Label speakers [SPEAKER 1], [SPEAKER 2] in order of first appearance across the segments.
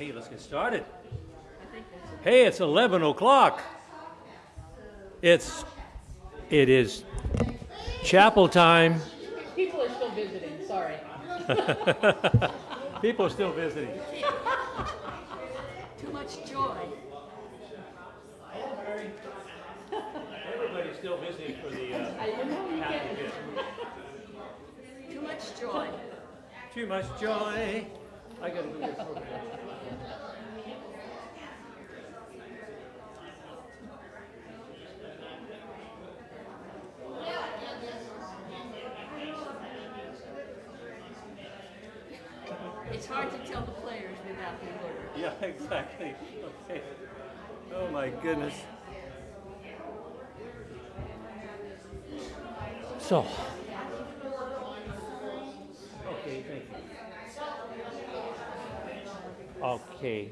[SPEAKER 1] Hey, let's get started. Hey, it's 11 o'clock. It is chapel time.
[SPEAKER 2] People are still visiting, sorry.
[SPEAKER 1] People are still visiting.
[SPEAKER 2] Too much joy.
[SPEAKER 1] Everybody's still visiting for the happy bit.
[SPEAKER 2] Too much joy.
[SPEAKER 1] Too much joy. I gotta do this over here.
[SPEAKER 2] It's hard to tell the players without the order.
[SPEAKER 1] Yeah, exactly. Okay. Oh my goodness. So. Okay, thank you. Okay.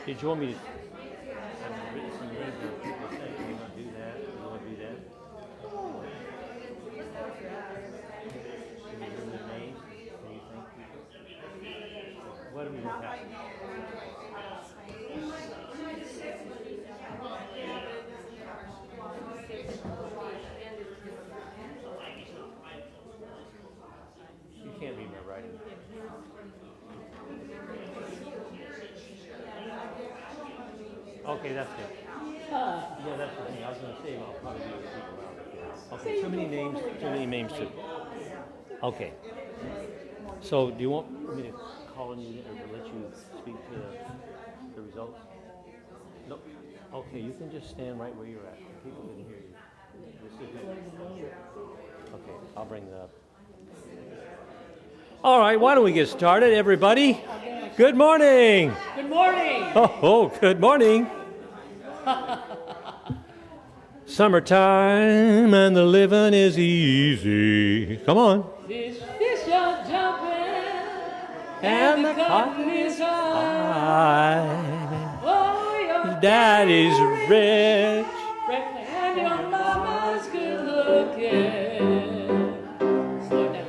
[SPEAKER 1] Did you want me to? I've written some names of people saying, "You want to do that? You want to do that?" Can you remember their names? Can you think people? What are we going to have? You can't read my writing. Okay, that's good. Yeah, that's the thing. I was going to say, I'll probably do it. Okay, too many names to. Okay. So, do you want me to call on you or to let you speak to the results? Nope. Okay, you can just stand right where you're at. People can hear you. Okay, I'll bring that up. All right, why don't we get started, everybody? Good morning.
[SPEAKER 2] Good morning.
[SPEAKER 1] Oh, good morning. Summertime and the living is easy. Come on.
[SPEAKER 2] Fish are jumping
[SPEAKER 1] And the cotton is high.
[SPEAKER 2] Oh, your
[SPEAKER 1] Daddy's rich.
[SPEAKER 2] and your mama's good looking. Slow down.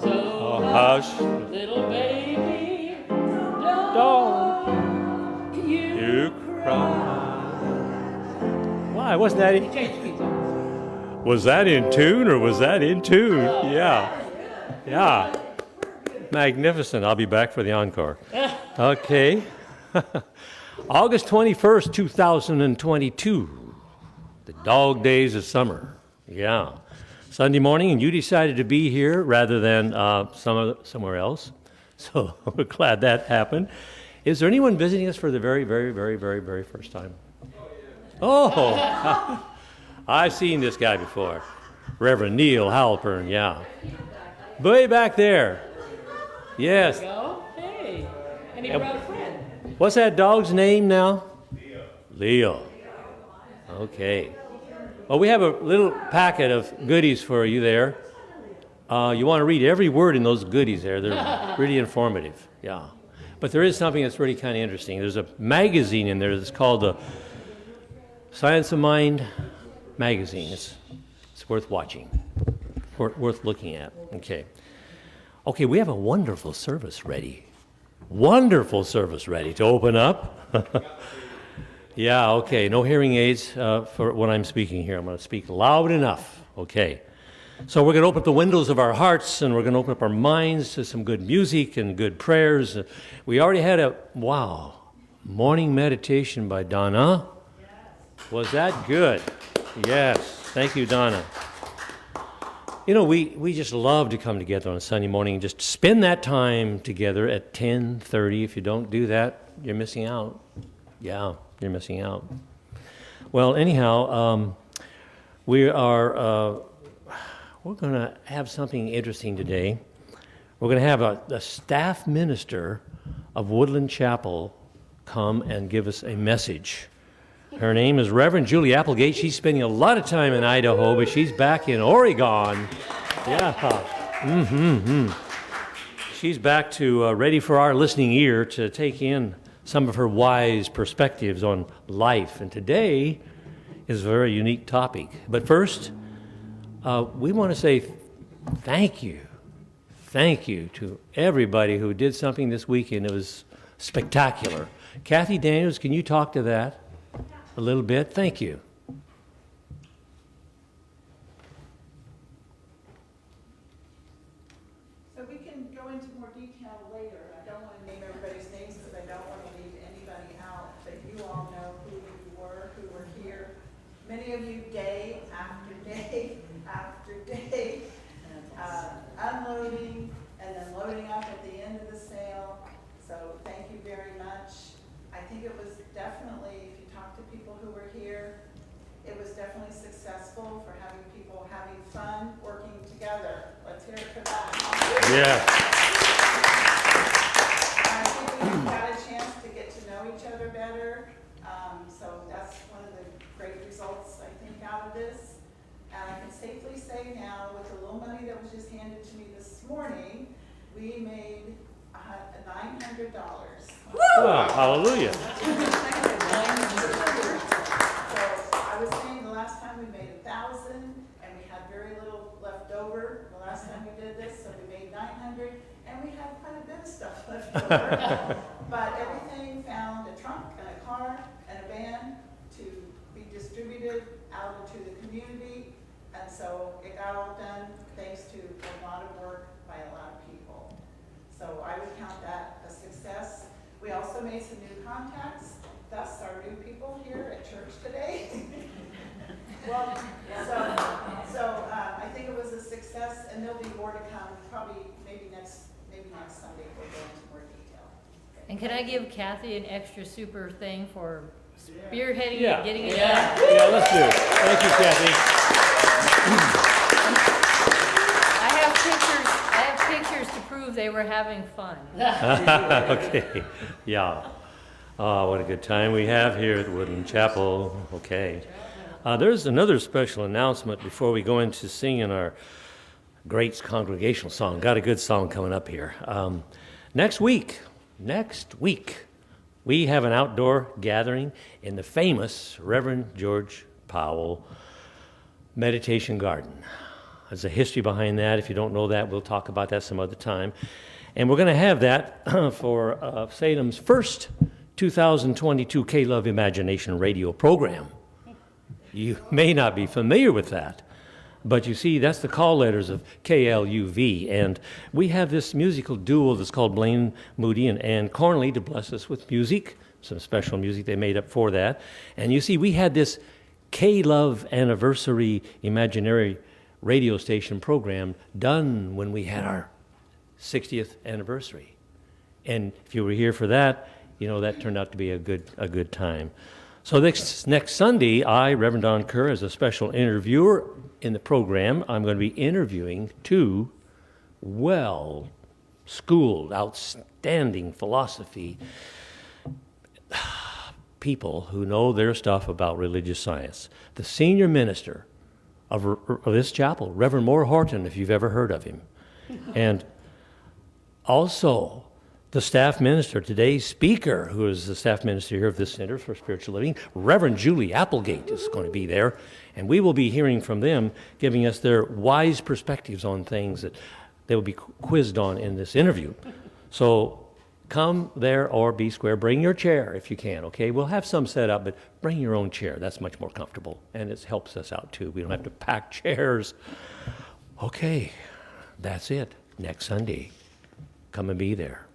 [SPEAKER 2] So
[SPEAKER 1] Hush,
[SPEAKER 2] little baby,
[SPEAKER 1] don't you cry. Why? Wasn't that in?
[SPEAKER 2] Change keys on.
[SPEAKER 1] Was that in tune or was that in tune? Yeah. Yeah. Magnificent. I'll be back for the encore. Okay. August 21st, 2022. The dog days of summer. Yeah. Sunday morning, and you decided to be here rather than somewhere else. So we're glad that happened. Is there anyone visiting us for the very, very, very, very, very first time? Oh, I've seen this guy before. Reverend Neil Halpern, yeah. Way back there. Yes.
[SPEAKER 2] Go. Hey. And he brought a friend.
[SPEAKER 1] What's that dog's name now? Leo. Okay. Well, we have a little packet of goodies for you there. You want to read every word in those goodies there. They're really informative. Yeah. But there is something that's really kind of interesting. There's a magazine in there that's called the Science of Mind magazine. It's worth watching, worth looking at. Okay. Okay, we have a wonderful service ready. Wonderful service ready to open up. Yeah, okay. No hearing aids for when I'm speaking here. I'm going to speak loud enough. Okay. So we're going to open up the windows of our hearts and we're going to open up our minds to some good music and good prayers. We already had a, morning meditation by Donna. Was that good? Yes. Thank you, Donna. You know, we just love to come together on a Sunday morning and just spend that time together at 10:30. If you don't do that, you're missing out. Yeah, you're missing out. Well, anyhow, we're going to have something interesting today. We're going to have a staff minister of Woodland Chapel come and give us a message. Her name is Reverend Julie Applegate. She's spending a lot of time in Idaho, but she's back in Oregon. Yeah. She's back to ready for our listening ear to take in some of her wise perspectives on life. And today is a very unique topic. But first, we want to say thank you to everybody who did something this weekend. It was spectacular. Kathy Daniels, can you talk to that a little bit? Thank you.
[SPEAKER 3] So we can go into more detail later. I don't want to name everybody's names because I don't want to leave anybody out, but you all know who were here. Many of you day after day after day, unloading and then loading up at the end of the sale. So thank you very much. I think it was definitely, if you talk to people who were here, it was definitely successful for having people having fun, working together. Let's hear it for that.
[SPEAKER 1] Yeah.
[SPEAKER 3] I think we got a chance to get to know each other better. So that's one of the great results, I think, out of this. And I can safely say now, with the little money that was just handed to me this morning, we made $900.
[SPEAKER 1] Wow, hallelujah.
[SPEAKER 3] So I was saying the last time we made 1,000 and we had very little left over the last time we did this, so we made 900 and we had quite a bit of stuff left over. But everything found a trunk and a car and a van to be distributed out into the community. And so it got all done thanks to a lot of work by a lot of people. So I would count that a success. We also made some new contacts, thus our new people here at church today. Well, so I think it was a success, and there'll be more to come. Probably maybe next Sunday we'll go into more detail.
[SPEAKER 2] And can I give Kathy an extra super thing for spearheading
[SPEAKER 1] Yeah.
[SPEAKER 2] and getting it done?
[SPEAKER 1] Yeah, let's do it. Thank you, Kathy.
[SPEAKER 2] I have pictures to prove they were having fun.
[SPEAKER 1] Okay, yeah. Oh, what a good time we have here at Woodland Chapel. Okay. There's another special announcement before we go into singing our great congregational song. Got a good song coming up here. Next week, we have an outdoor gathering in the famous Reverend George Powell Meditation Garden. There's a history behind that. If you don't know that, we'll talk about that some other time. And we're going to have that for Salem's first 2022 K-Love Imagination radio program. You may not be familiar with that, but you see, that's the call letters of KLUV. And we have this musical duo that's called Blaine Moody and Ann Cornley to bless us with music, some special music they made up for that. And you see, we had this K-Love Anniversary Imaginary radio station program done when we had our 60th anniversary. And if you were here for that, you know, that turned out to be a good time. So next Sunday, I, Reverend Don Kerr, as a special interviewer in the program, I'm going to be interviewing two well-schooled, outstanding philosophy people who know their stuff about religious science. The senior minister of this chapel, Reverend Moore Horton, if you've ever heard of him. And also the staff minister, today's speaker, who is the staff minister here of this Center for Spiritual Living, Reverend Julie Applegate is going to be there. And we will be hearing from them, giving us their wise perspectives on things that they will be quizzed on in this interview. So come there or be square. Bring your chair if you can, okay? We'll have some set up, but bring your own chair. That's much more comfortable, and it helps us out, too. We don't have to pack chairs. Okay, that's it. Next Sunday, come and be there.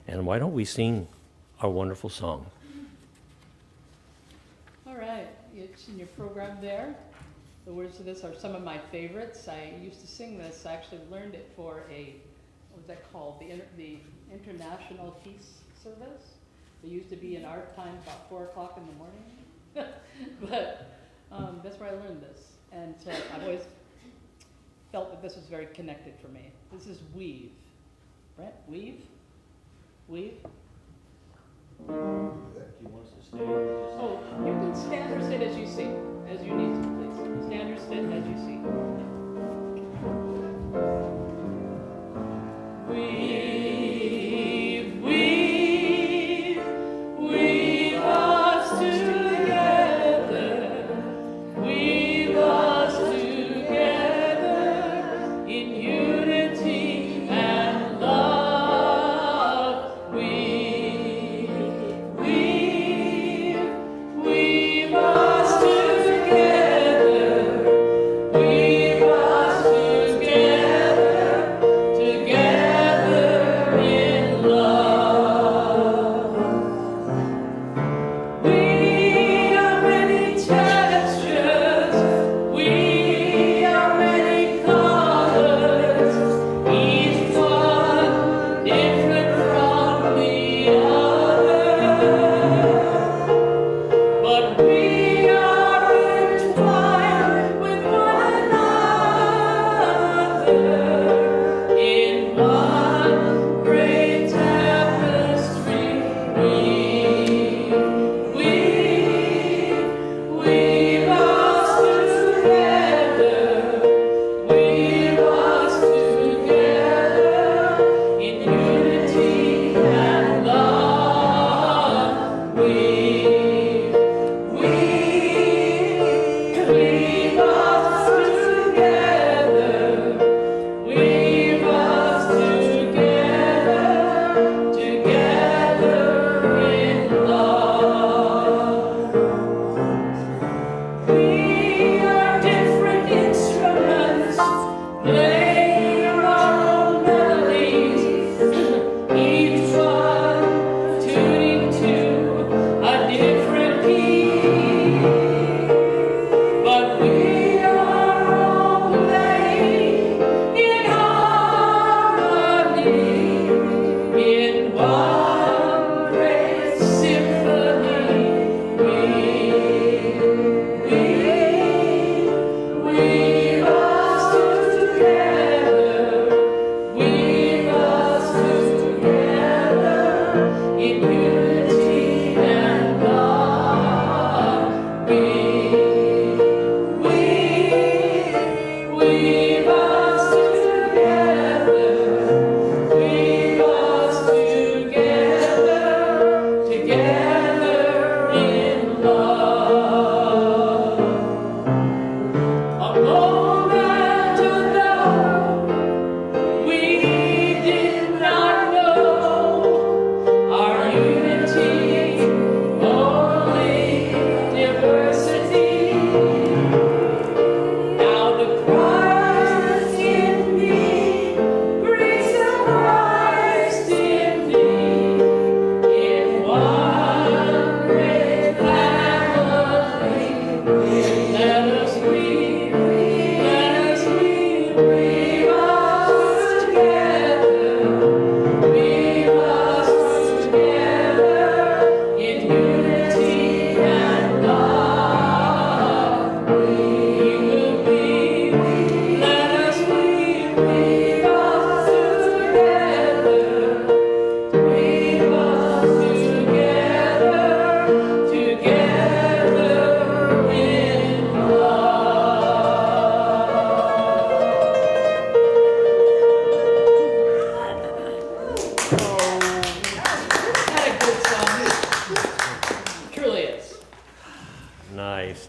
[SPEAKER 1] And why don't we sing our wonderful song?
[SPEAKER 4] All right, it's in your program there. The words to this are some of my favorites. I used to sing this. I actually learned it for what was that called? The International Peace Service. It used to be in our time about 4 o'clock in the morning. But that's where I learned this. And so I've always felt that this was very connected for me. This is Weave. Brent, Weave? Weave?
[SPEAKER 1] Do you want us to stay?
[SPEAKER 4] Oh, you can stand or sit as you see, as you need to, please. Stand or sit as you see. Weave, weave, weave us together, weave us together in unity and love. Weave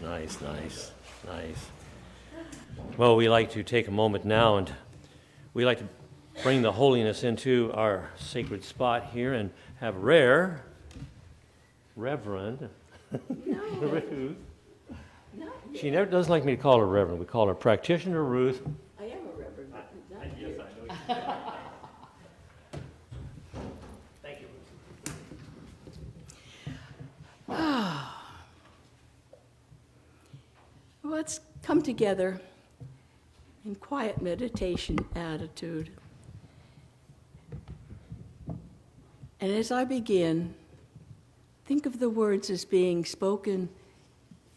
[SPEAKER 1] Nice. Well, we like to take a moment now and we like to bring the holiness into our sacred spot here and have Reverend Ruth. She never doesn't like me to call her Reverend. We call her Practitioner Ruth.
[SPEAKER 5] I am a reverend, but not
[SPEAKER 1] Yes,
[SPEAKER 5] here.
[SPEAKER 1] I know. Thank you, Ruth.
[SPEAKER 5] Let's come together in quiet meditation attitude. And as I begin, think of the words as being spoken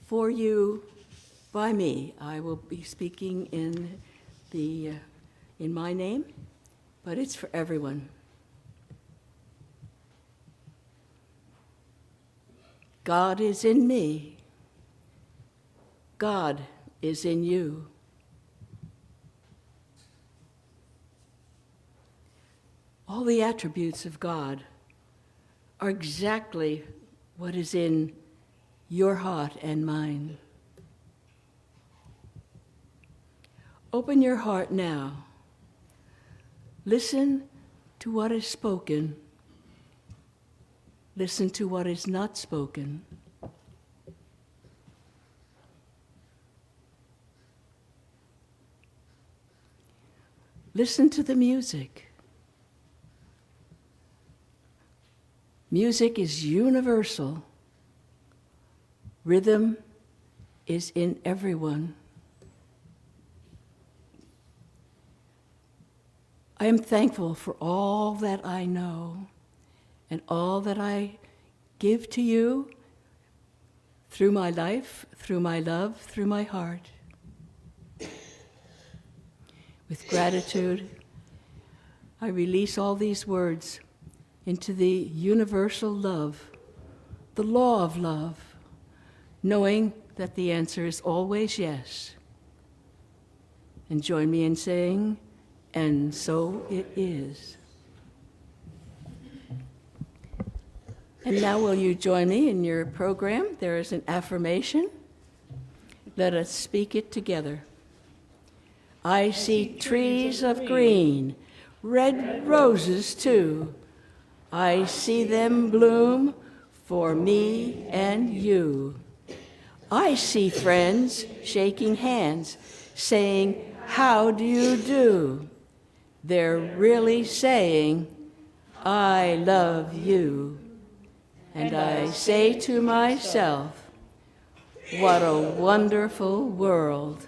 [SPEAKER 5] for you by me. I will be speaking in my name, but it's for everyone. God is in me. God is in you. All the attributes of God are exactly what is in your heart and mine. Open your heart now. Listen to what is spoken. Listen to what is not spoken. Listen to the music. Music is universal. Rhythm is in everyone. I am thankful for all that I know and all that I give to you through my life, through my love, through my heart. With gratitude, I release all these words into the universal love, the law of love, knowing that the answer is always yes. And join me in saying, and so it is. And now will you join me in your program? There is an affirmation. Let us speak it together. I see trees of green, red roses too. I see them bloom for me and you. I see friends shaking hands, saying, how do you do? They're really saying, I love you. And I say to myself, what a wonderful world.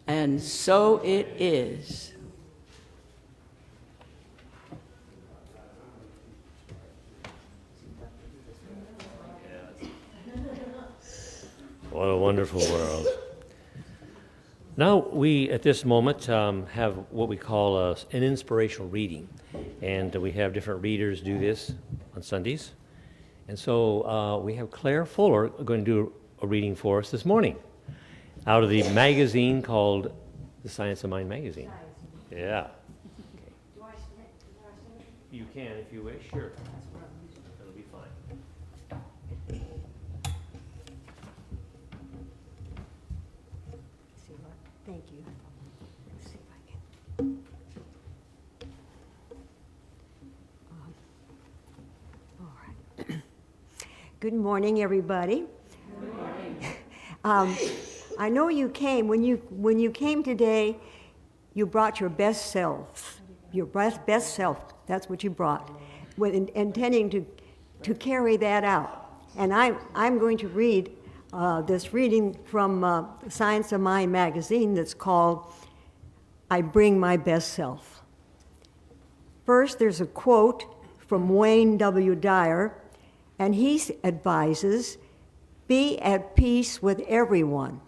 [SPEAKER 5] And so it is.
[SPEAKER 1] What a wonderful world. Now we, at this moment, have what we call an inspirational reading. And we have different readers do this on Sundays. And so we have Claire Fuller going to do a reading for us this morning out of the magazine called The Science of Mind magazine. Yeah. You can if you wish, sure. That'll be fine.
[SPEAKER 6] Thank you. Let's see if I can. All right. Good morning, everybody. Good morning. I know you came. When you came today, you brought your best self. Your best self. That's what you brought, intending to carry that out. And I'm going to read this reading from Science of Mind magazine that's called I Bring My Best Self. First, there's a quote from Wayne W. Dyer, and he advises, be at peace with everyone.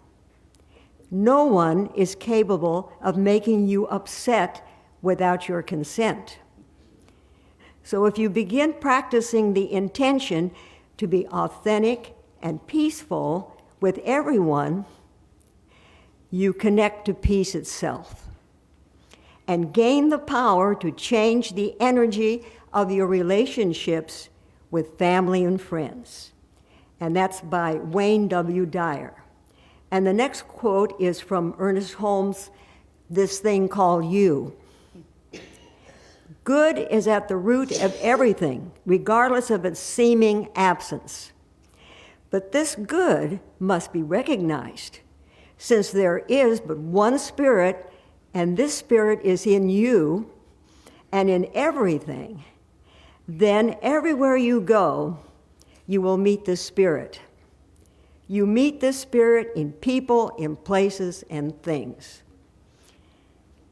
[SPEAKER 6] No one is capable of making you upset without your consent. So if you begin practicing the intention to be authentic and peaceful with everyone, you connect to peace itself and gain the power to change the energy of your relationships with family and friends. and that's by Wayne W. Dyer. And the next quote is from Ernest Holmes' This Thing Called You. Good is at the root of everything, regardless of its seeming absence. But this good must be recognized, since there is but one Spirit, and this Spirit is in you and in everything. Then everywhere you go, you will meet the Spirit. You meet the Spirit in people, in places, and things.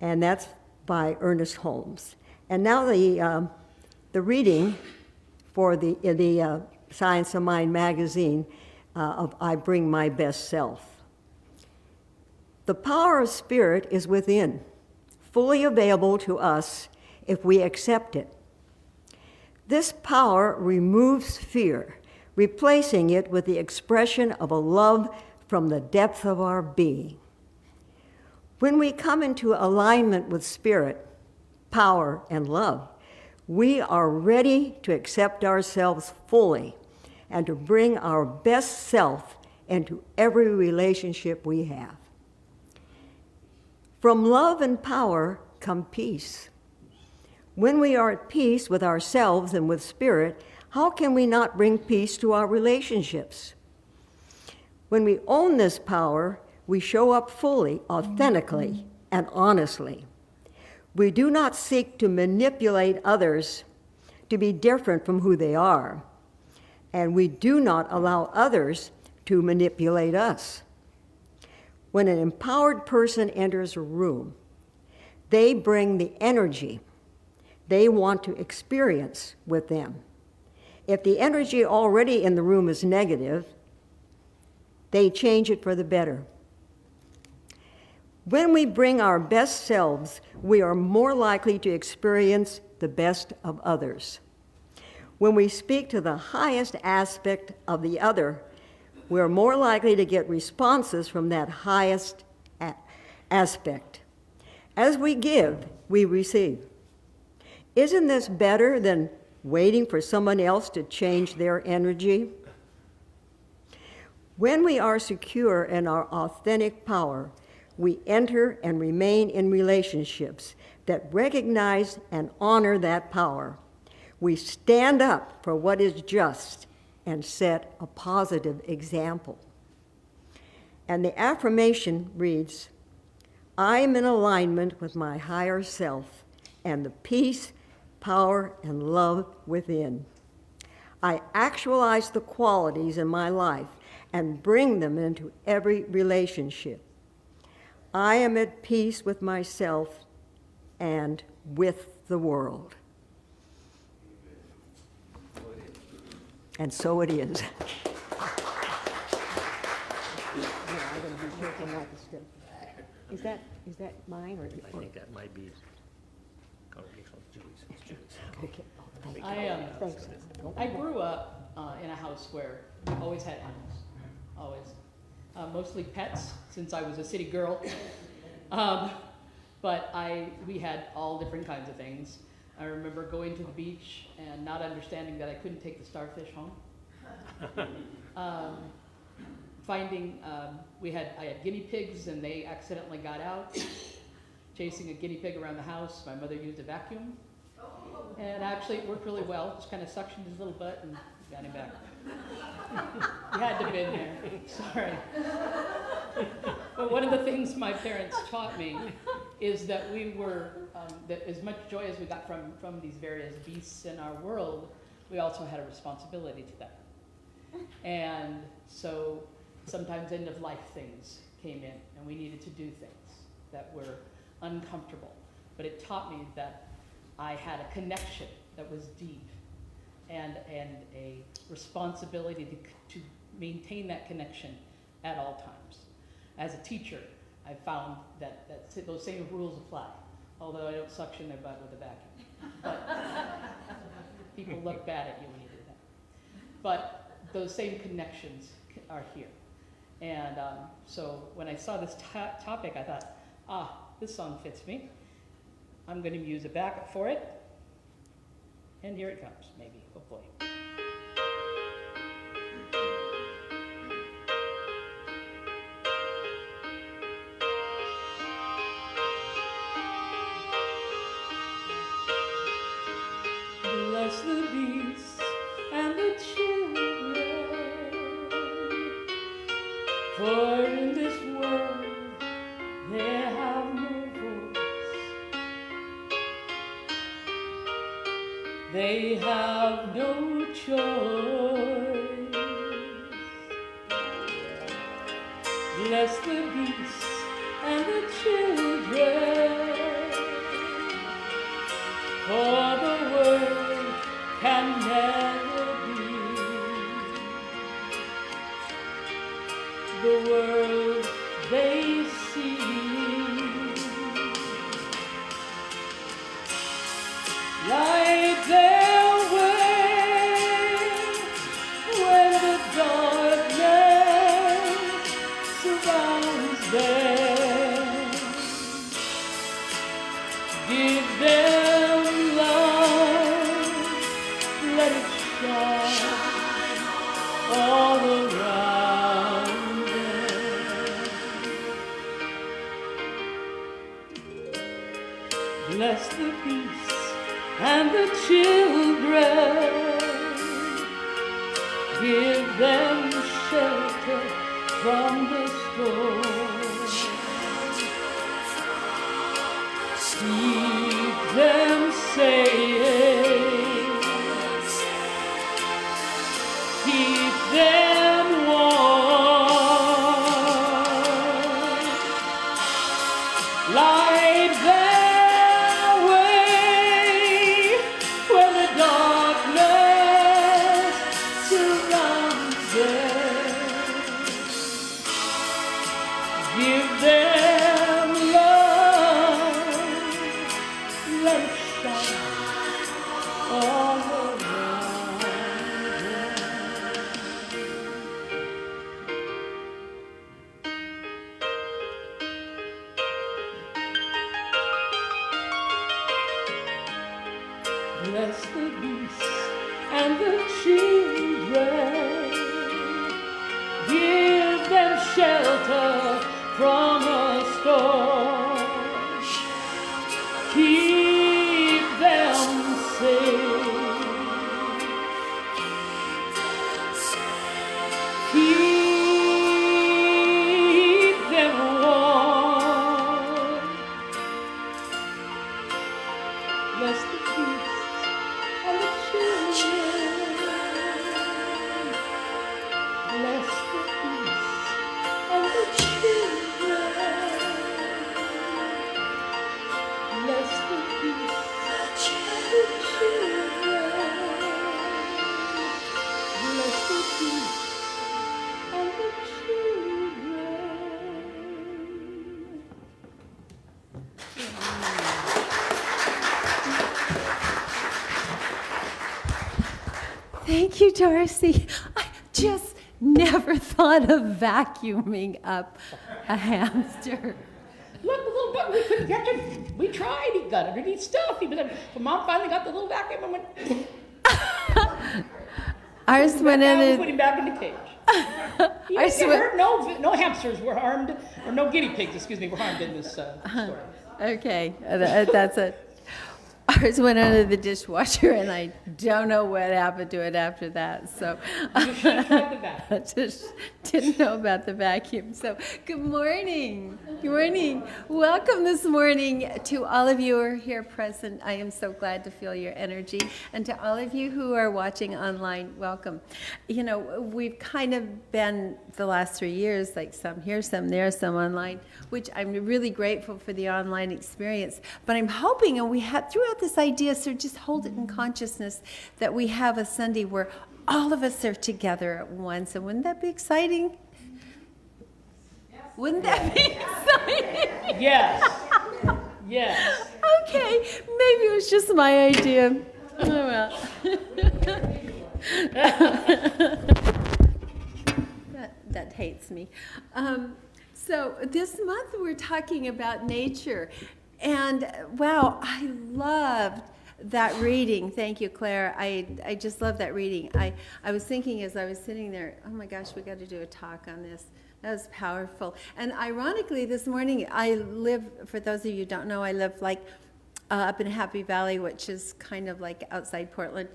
[SPEAKER 6] And that's by Ernest Holmes. And now the reading for the Science of Mind magazine of I Bring My Best Self. The power of Spirit is within, fully available to us if we accept it. This power removes fear, replacing it with the expression of a love from the depth of our being. When we come into alignment with Spirit, power, and love, we are ready to accept ourselves fully and to bring our best self into every relationship we have. From love and power come peace. When we are at peace with ourselves and with Spirit, how can we not bring peace to our relationships? When we own this power, we show up fully, authentically, and honestly. We do not seek to manipulate others to be different from who they are, and we do not allow others to manipulate us. When an empowered person enters a room, they bring the energy they want to experience with them. If the energy already in the room is negative, they change it for the better. When we bring our best selves, we are more likely to experience the best of others. When we speak to the highest aspect of the other, we're more likely to get responses from that highest aspect. As we give, we receive. Isn't this better than waiting for someone else to change their energy? When we are secure in our authentic power, we enter and remain in relationships that recognize and honor that power. We stand up for what is just and set a positive example. And the affirmation reads, I am in alignment with my higher self and the peace, power, and love within. I actualize the qualities in my life and bring them into every relationship. I am at peace with myself and with the world. And so it is. Is that mine or?
[SPEAKER 1] I think that might be congregational Julie's. It's Julie's.
[SPEAKER 6] Okay. Thanks.
[SPEAKER 4] I grew up in a house where we always had animals, always. Mostly pets, since I was a city girl. But we had all different kinds of things. I remember going to the beach and not understanding that I couldn't take the starfish home. I had guinea pigs and they accidentally got out. Chasing a guinea pig around the house, my mother used a vacuum. And actually it worked really well. Just kind of suctioned his little butt and got him back. You had to have been there, sorry. But one of the things my parents taught me is that that as much joy as we got from these various beasts in our world, we also had a responsibility to them. And so sometimes end of life things came in and we needed to do things that were uncomfortable. But it taught me that I had a connection that was deep and a responsibility to maintain that connection at all times. As a teacher, I found that those same rules apply, although I don't suction their butt with a vacuum. But people look bad at you when you do that. But those same connections are here. And so when I saw this topic, I thought, this song fits me. I'm going to use a backup for it. And here it comes, maybe, hopefully. For in this world they have no voice. They have no choice. Bless the beasts and the children, for the world can never be the world they see. Light their way when the darkness surrounds them. Give them love, let it shine all around them. Bless the peace and the children, give them shelter from the storm. Keep them safe, keep them warm, light their way when the darkness surrounds them. Give them love, let it shine all around them. Bless the beasts and the children, give them shelter from a storm. Keep them safe, keep them warm. Bless the beasts and the children. Bless the beasts and the children. Bless the beasts and the children. Bless the beasts and the children.
[SPEAKER 7] Thank you, Darcy. I just never thought of vacuuming up a hamster.
[SPEAKER 4] Look, the little button, we couldn't get him. We tried, he got underneath stuff. He was like, so Mom finally got the little vacuum and went,
[SPEAKER 7] Ours went
[SPEAKER 4] down and
[SPEAKER 7] in.
[SPEAKER 4] put him back in the cage. He
[SPEAKER 7] Ours
[SPEAKER 4] didn't get
[SPEAKER 7] went.
[SPEAKER 4] hurt. No hamsters were harmed, or no guinea pigs, excuse me, were harmed in this story.
[SPEAKER 7] Okay, that's it. Ours went under the dishwasher, and I don't know what happened to it after that. So
[SPEAKER 4] You should have tried the vacuum.
[SPEAKER 7] I just didn't know about the vacuum. So good morning. Good morning. Welcome this morning to all of you who are here present. I am so glad to feel your energy. And to all of you who are watching online, welcome. You know, we've kind of been the last 3 years, like some here, some there, some online, which I'm really grateful for the online experience. But I'm hoping, and we had throughout this idea, so just hold it in consciousness, that we have a Sunday where all of us are together at once. And wouldn't that be exciting? Wouldn't that be exciting?
[SPEAKER 4] Yes. Yes.
[SPEAKER 7] Okay, maybe it was just my idea. Oh well. that hates me. So this month we're talking about nature. And wow, I loved that reading. Thank you, Claire. I just love that reading. I was thinking as I was sitting there, oh my gosh, we got to do a talk on this. That was powerful. And ironically, this morning, I live, for those of you who don't know, I live like up in Happy Valley, which is kind of like outside Portland.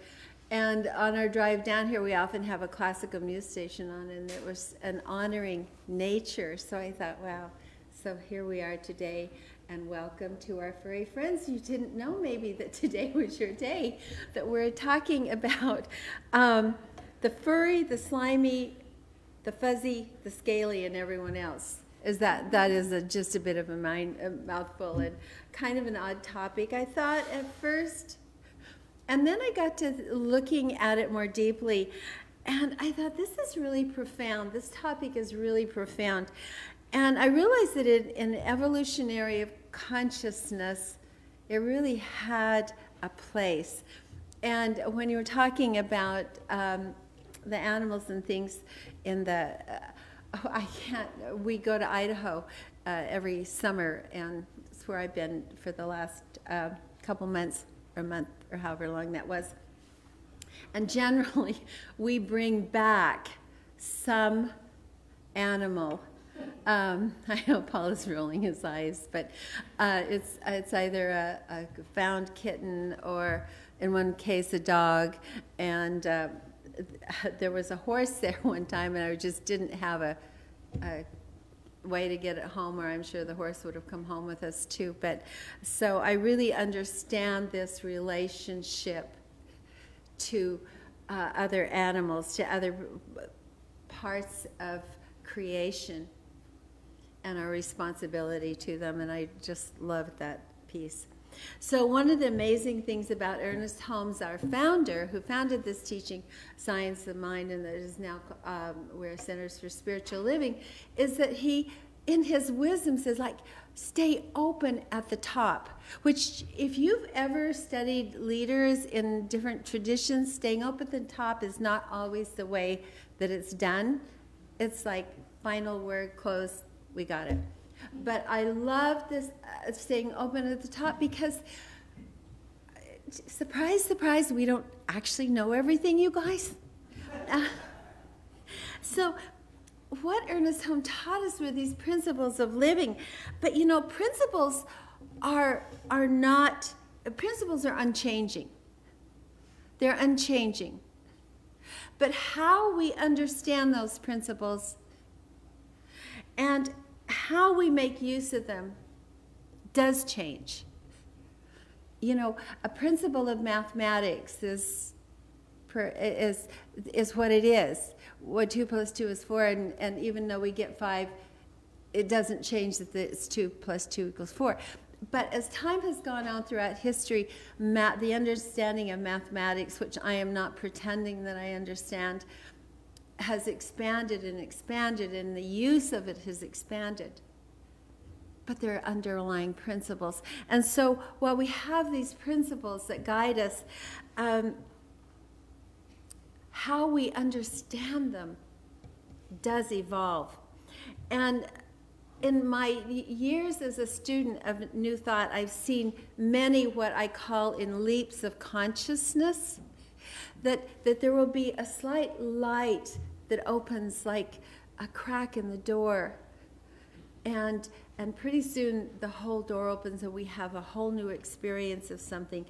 [SPEAKER 7] And on our drive down here, we often have a classical music station on, and it was an honoring nature. So I thought, wow. So here we are today, and welcome to our furry friends. You didn't know maybe that today was your day, that we're talking about the furry, the slimy, the fuzzy, the scaly, and everyone else. That is just a bit of a mouthful and kind of an odd topic, I thought at first. And then I got to looking at it more deeply, and I thought, this is really profound. This topic is really profound. And I realized that in evolutionary of consciousness, it really had a place. And when you were talking about the animals and things in the, we go to Idaho every summer, and it's where I've been for the last couple months, or a month, or however long that was. And generally, we bring back some animal. I know Paul is rolling his eyes, but it's either a found kitten or, in one case, a dog. And there was a horse there one time, and I just didn't have a way to get it home, or I'm sure the horse would have come home with us too. But so I really understand this relationship to other animals, to other parts of creation, and our responsibility to them, and I just loved that piece. So one of the amazing things about Ernest Holmes, our founder, who founded this teaching, Science of Mind, and that is now where Centers for Spiritual Living, is that he, in his wisdom, says, like, stay open at the top, which if you've ever studied leaders in different traditions, staying open at the top is not always the way that it's done. It's like, final word, close, we got it. But I love this staying open at the top, because, surprise, surprise, we don't actually know everything, you guys. So what Ernest Holmes taught us were these principles of living. But you know, principles are unchanging. They're unchanging. But how we understand those principles and how we make use of them does change. You know, a principle of mathematics is what it is. What 2 + 2 is 4, and even though we get 5, it doesn't change that it's 2 + 2 = 4. But as time has gone on throughout history, the understanding of mathematics, which I am not pretending that I understand, has expanded and expanded, and the use of it has expanded. But there are underlying principles. And so while we have these principles that guide us, how we understand them does evolve. And in my years as a student of New Thought, I've seen many what I call in leaps of consciousness, that there will be a slight light that opens like a crack in the door, and pretty soon the whole door opens and we have a whole new experience of something.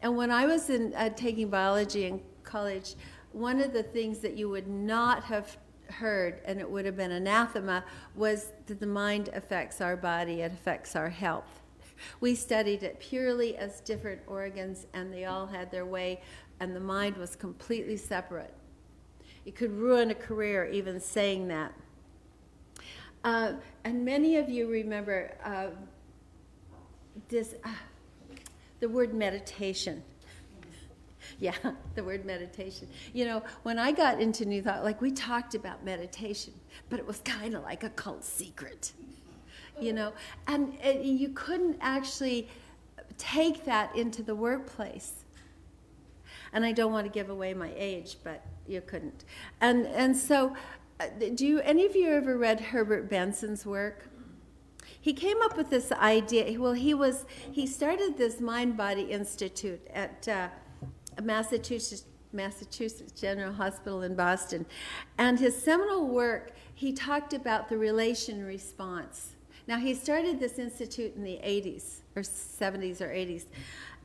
[SPEAKER 7] And when I was taking biology in college, one of the things that you would not have heard, and it would have been anathema, was that the mind affects our body, it affects our health. We studied it purely as different organs, and they all had their way, and the mind was completely separate. It could ruin a career even saying that. And many of you remember the word meditation. Yeah, the word meditation. You know, when I got into New Thought, like, we talked about meditation, but it was kind of like a cult secret, you know, and you couldn't actually take that into the workplace. And I don't want to give away my age, but you couldn't. And so, any of you ever read Herbert Benson's work? He came up with this idea. Well, he started this Mind-Body Institute at Massachusetts General Hospital in Boston. And his seminal work, he talked about the relation response. Now, he started this institute in the 80s, or 70s or 80s.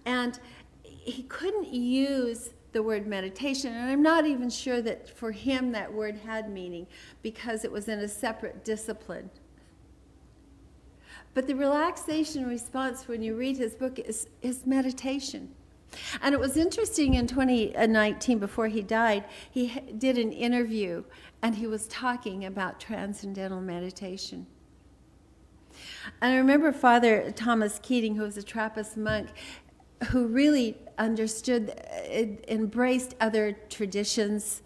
[SPEAKER 7] And he couldn't use the word meditation. And I'm not even sure that for him that word had meaning because it was in a separate discipline. But the relaxation response when you read his book is meditation. And it was interesting in 2019, before he died, he did an interview and he was talking about transcendental meditation. And I remember Father Thomas Keating, who was a Trappist monk, who really understood, embraced other traditions,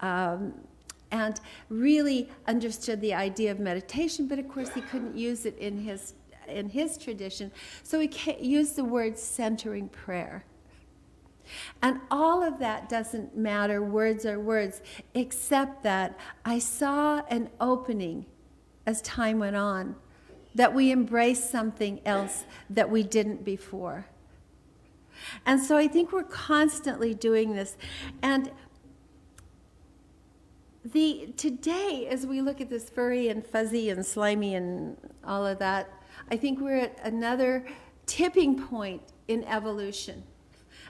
[SPEAKER 7] and really understood the idea of meditation, but of course he couldn't use it in his tradition, so he used the word centering prayer. And all of that doesn't matter, words are words, except that I saw an opening as time went on, that we embraced something else that we didn't before. And so I think we're constantly doing this. And today, as we look at this furry and fuzzy and slimy and all of that, I think we're at another tipping point in evolution.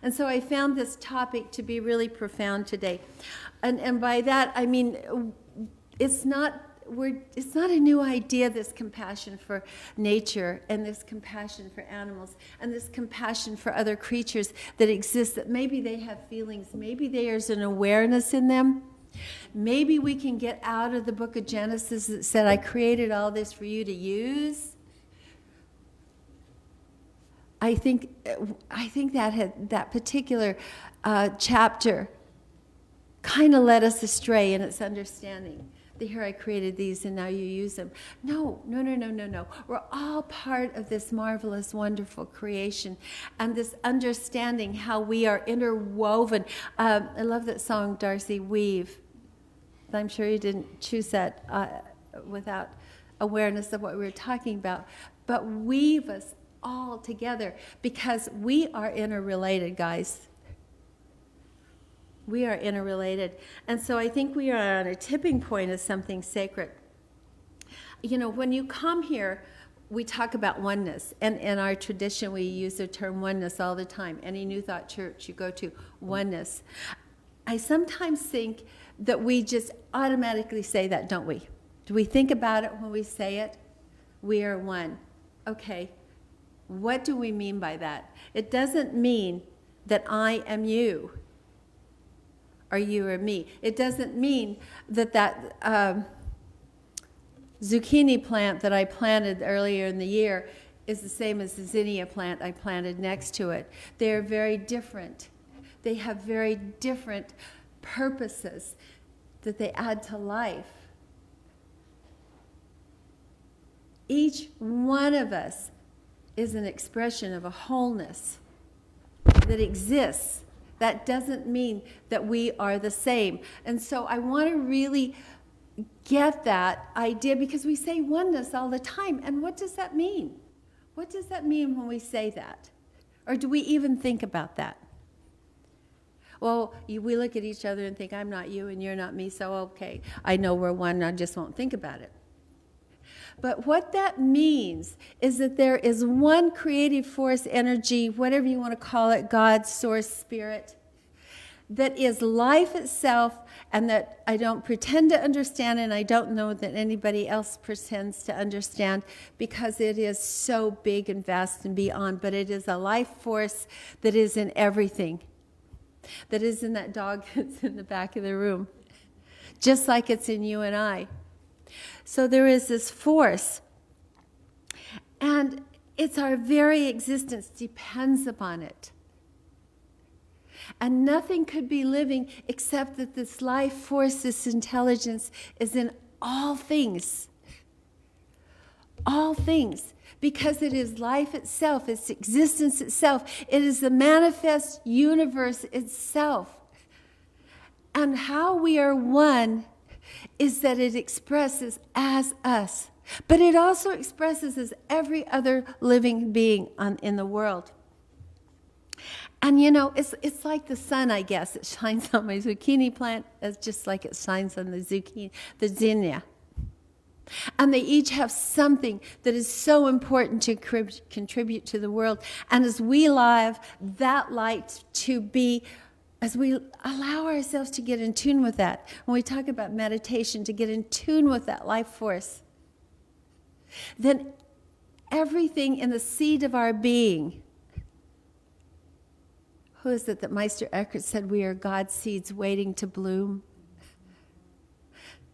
[SPEAKER 7] And so I found this topic to be really profound today. And by that, I mean, it's not a new idea, this compassion for nature and this compassion for animals and this compassion for other creatures that exist, that maybe they have feelings, maybe there's an awareness in them. Maybe we can get out of the book of Genesis that said, I created all this for you to use. I think that particular chapter kind of led us astray in its understanding. Here I created these and now you use them. No. We're all part of this marvelous, wonderful creation and this understanding how we are interwoven. I love that song, Darcy, Weave. I'm sure you didn't choose that without awareness of what we were talking about. But weave us all together because we are interrelated, guys. We are interrelated. And so I think we are on a tipping point of something sacred. You know, when you come here, we talk about oneness. And in our tradition, we use the term oneness all the time. Any New Thought church you go to, oneness. I sometimes think that we just automatically say that, don't we? Do we think about it when we say it? We are one. Okay. What do we mean by that? It doesn't mean that I am you, or you or me. It doesn't mean that zucchini plant that I planted earlier in the year is the same as the zinnia plant I planted next to it. They're very different. They have very different purposes that they add to life. Each one of us is an expression of a wholeness that exists. That doesn't mean that we are the same. And so I want to really get that idea because we say oneness all the time. And what does that mean? What does that mean when we say that? Or do we even think about that? Well, we look at each other and think, I'm not you and you're not me, so okay, I know we're one, I just won't think about it. But what that means is that there is one creative force, energy, whatever you want to call it, God, source, spirit, that is life itself and that I don't pretend to understand and I don't know that anybody else pretends to understand because it is so big and vast and beyond, but it is a life force that is in everything, that is in that dog that's in the back of the room, just like it's in you and I. So there is this force, and it's our very existence depends upon it. And nothing could be living except that this life force, this intelligence is in all things. All things. Because it is life itself, it's existence itself. It is the manifest universe itself. And how we are one is that it expresses as us, but it also expresses as every other living being in the world. And you know, it's like the sun, I guess. It shines on my zucchini plant, it's just like it shines on the zinnia. And they each have something that is so important to contribute to the world. And as we allow that light to be as we allow ourselves to get in tune with that, when we talk about meditation, to get in tune with that life force, then everything in the seed of our being, who is it that Meister Eckhart said we are God's seeds waiting to bloom?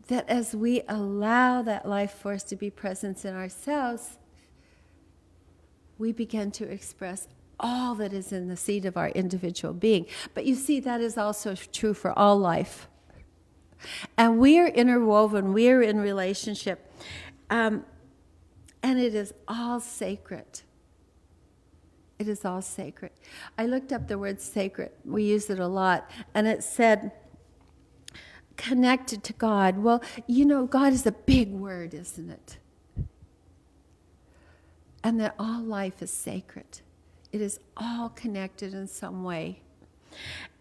[SPEAKER 7] That as we allow that life force to be present in ourselves, we begin to express all that is in the seed of our individual being. But you see, that is also true for all life. And we are interwoven, we are in relationship. And it is all sacred. It is all sacred. I looked up the word sacred. We use it a lot. And it said, connected to God. Well, you know, God is a big word, isn't it? And that all life is sacred. It is all connected in some way.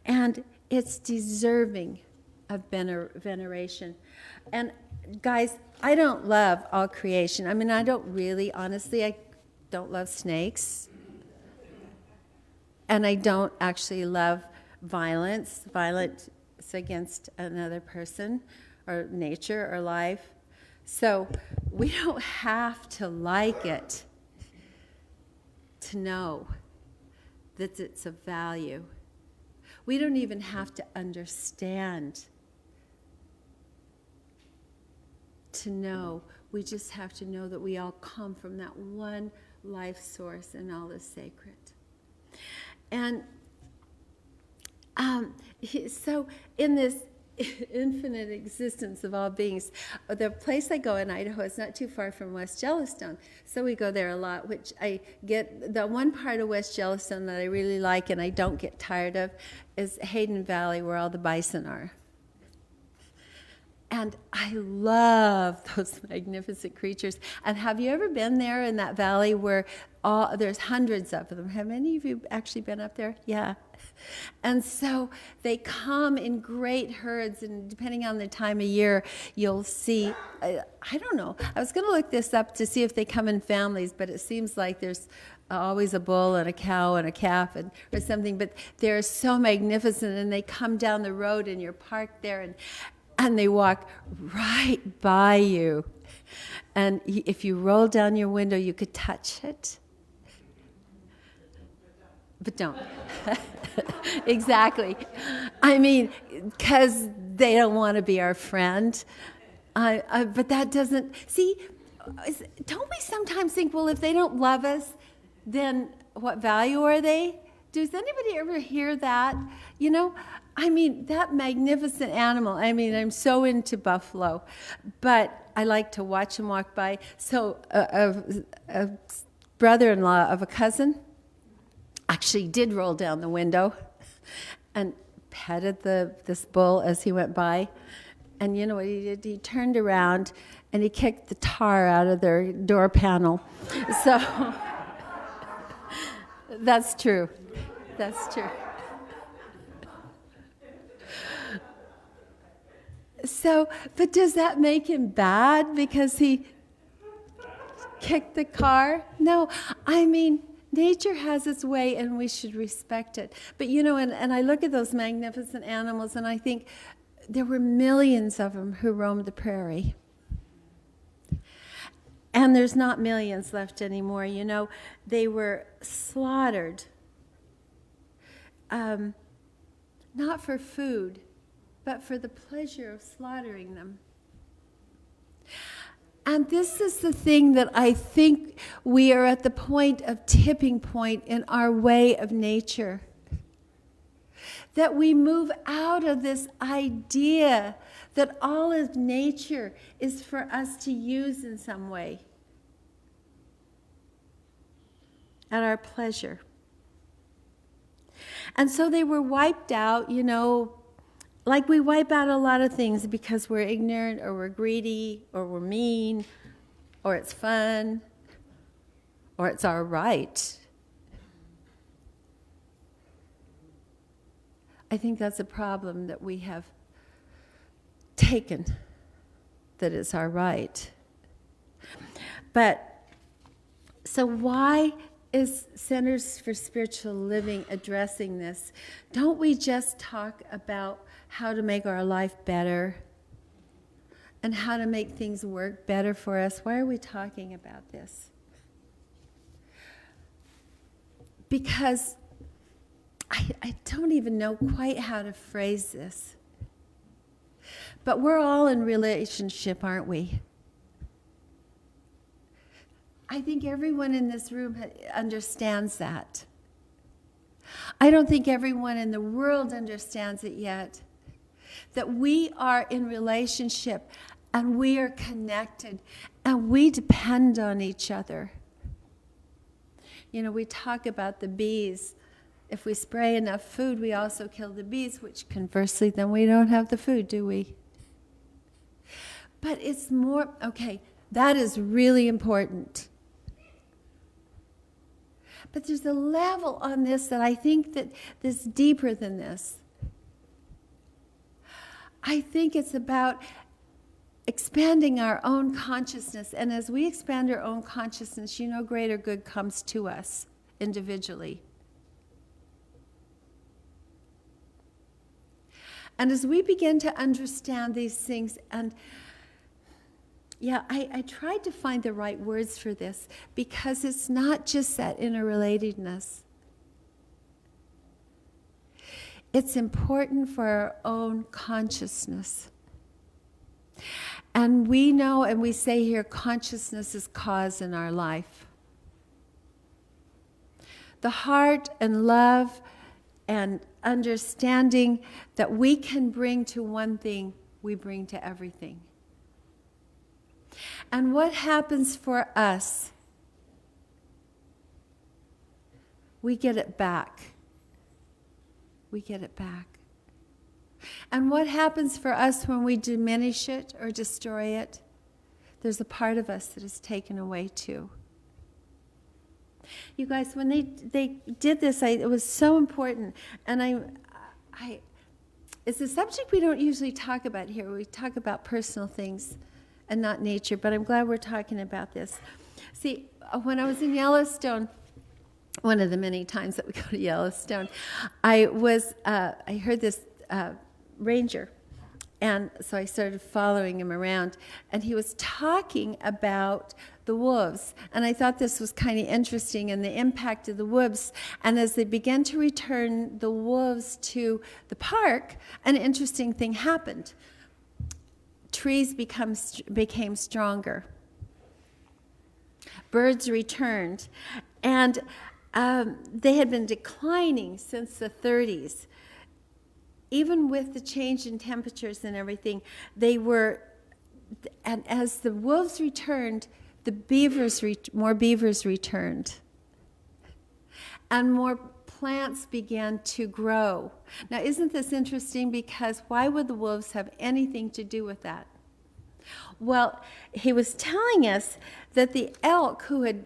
[SPEAKER 7] And it's deserving of veneration. And guys, I don't love all creation. I mean, I don't really, honestly, I don't love snakes. And I don't actually love violence against another person or nature or life. So we don't have to like it to know that it's of value. We don't even have to understand to know. We just have to know that we all come from that one life source and all is sacred. And so in this infinite existence of all beings, the place I go in Idaho is not too far from West Yellowstone. So we go there a lot, which I get, the one part of West Yellowstone that I really like and I don't get tired of is Hayden Valley, where all the bison are. And I love those magnificent creatures. And have you ever been there in that valley where there's hundreds of them? Have any of you actually been up there? Yeah. And so they come in great herds, and depending on the time of year, you'll see, I don't know, I was going to look this up to see if they come in families, but it seems like there's always a bull and a cow and a calf or something, but they're so magnificent, and they come down the road and you're parked there, and they walk right by you. And if you roll down your window, you could touch it. But don't. Exactly. I mean, because they don't want to be our friend. But that doesn't... See, don't we sometimes think, well, if they don't love us, then what value are they? Does anybody ever hear that? You know, I mean, that magnificent animal. I mean, I'm so into buffalo, but I like to watch them walk by. So a brother-in-law of a cousin actually did roll down the window and petted this bull as he went by. And you know what he did? He turned around and he kicked the tar out of their door panel. So that's true. That's true. So, but does that make him bad because he kicked the car? No, I mean, nature has its way and we should respect it. But you know, and I look at those magnificent animals and I think there were millions of them who roamed the prairie. And there's not millions left anymore, you know. They were slaughtered, not for food, but for the pleasure of slaughtering them. And this is the thing that I think we are at the point of tipping point in our way of nature. That we move out of this idea that all of nature is for us to use in some way at our pleasure. And so they were wiped out, you know, like we wipe out a lot of things because we're ignorant or we're greedy or we're mean or it's fun or it's our right. I think that's a problem that we have taken, that it's our right. But so why is Centers for Spiritual Living addressing this? Don't we just talk about how to make our life better and how to make things work better for us? Why are we talking about this? Because I don't even know quite how to phrase this. But we're all in relationship, aren't we? I think everyone in this room understands that. I don't think everyone in the world understands it yet. That we are in relationship and we are connected and we depend on each other. You know, we talk about the bees. If we spray enough food, we also kill the bees, which conversely, then we don't have the food, do we? But it's more, okay, that is really important. But there's a level on this that I think that is deeper than this. I think it's about expanding our own consciousness. And as we expand our own consciousness, you know, greater good comes to us individually. And as we begin to understand these things, and yeah, I tried to find the right words for this because it's not just that interrelatedness. It's important for our own consciousness. And we know, and we say here, consciousness is cause in our life. The heart and love and understanding that we can bring to one thing, we bring to everything. And what happens for us? We get it back. We get it back. And what happens for us when we diminish it or destroy it? There's a part of us that is taken away too. You guys, when they did this, it was so important. And it's a subject we don't usually talk about here. We talk about personal things and not nature, but I'm glad we're talking about this. See, when I was in Yellowstone, one of the many times that we go to Yellowstone, I heard this ranger, and so I started following him around, and he was talking about the wolves, and I thought this was kind of interesting and the impact of the wolves. And as they began to return the wolves to the park, an interesting thing happened. Trees became stronger. Birds returned, and they had been declining since the 30s. Even with the change in temperatures and everything, and as the wolves returned, more beavers returned. And more plants began to grow. Now, isn't this interesting? Because why would the wolves have anything to do with that? Well, he was telling us that the elk the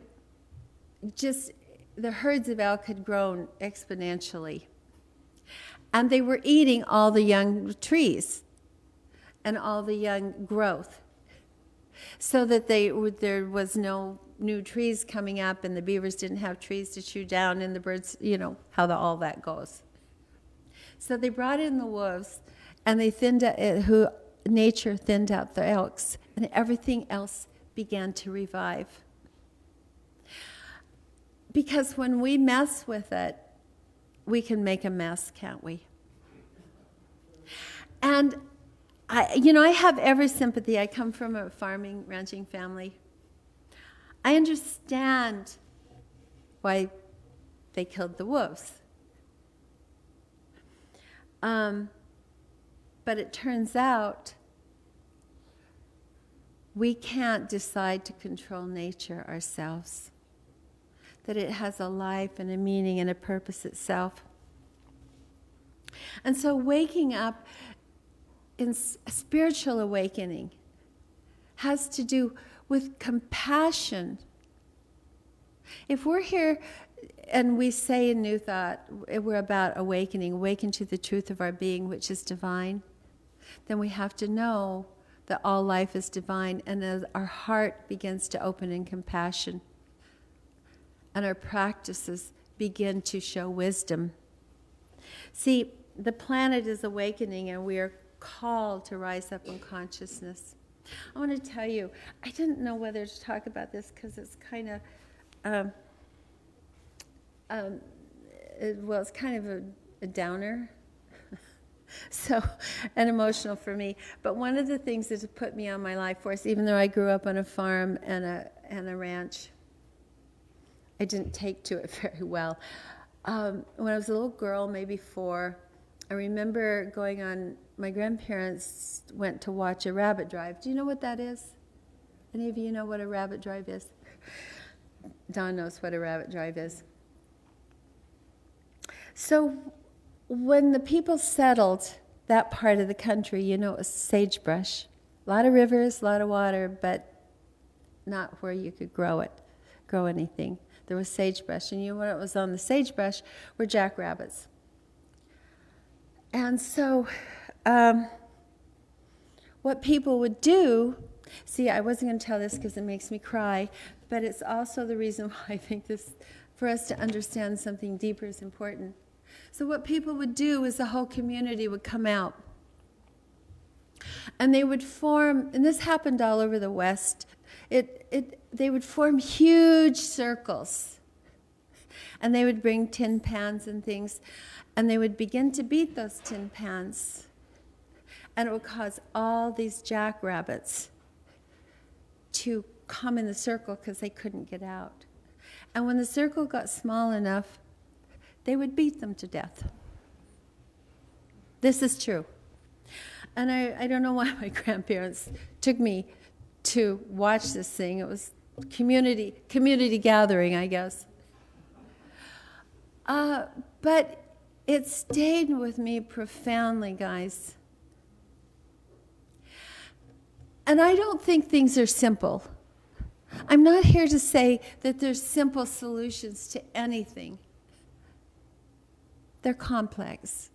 [SPEAKER 7] herds of elk had grown exponentially. And they were eating all the young trees and all the young growth. So that there was no new trees coming up, and the beavers didn't have trees to chew down, and the birds, you know, how all that goes. So they brought in the wolves, and they nature thinned out the elks, and everything else began to revive. Because when we mess with it, we can make a mess, can't we? And I have every sympathy. I come from a farming, ranching family. I understand why they killed the wolves. But it turns out we can't decide to control nature ourselves. That it has a life and a meaning and a purpose itself. And so waking up in spiritual awakening has to do with compassion. If we're here and we say in New Thought, we're about awakening, awaken to the truth of our being, which is divine, then we have to know that all life is divine, and as our heart begins to open in compassion, and our practices begin to show wisdom. See, the planet is awakening and we are called to rise up in consciousness. I want to tell you, I didn't know whether to talk about this because it's kind of, it's kind of a downer. So, and emotional for me. But one of the things that has put me on my life force, even though I grew up on a farm and a ranch, I didn't take to it very well. When I was a little girl, maybe 4, I remember going on, my grandparents went to watch a rabbit drive. Do you know what that is? Any of you know what a rabbit drive is? Don knows what a rabbit drive is. So when the people settled that part of the country, it was sagebrush. A lot of rivers, a lot of water, but not where you could grow anything. There was sagebrush, and what was on the sagebrush were jackrabbits. And so what people would do, see, I wasn't going to tell this because it makes me cry, but it's also the reason why I think this, for us to understand something deeper is important. So what people would do is the whole community would come out. And they would form, and this happened all over the West, they would form huge circles. And they would bring tin pans and things, and they would begin to beat those tin pans. And it would cause all these jackrabbits to come in the circle because they couldn't get out. And when the circle got small enough, they would beat them to death. This is true. And I don't know why my grandparents took me to watch this thing. It was community gathering, I guess. But it stayed with me profoundly, guys. And I don't think things are simple. I'm not here to say that there's simple solutions to anything. They're complex.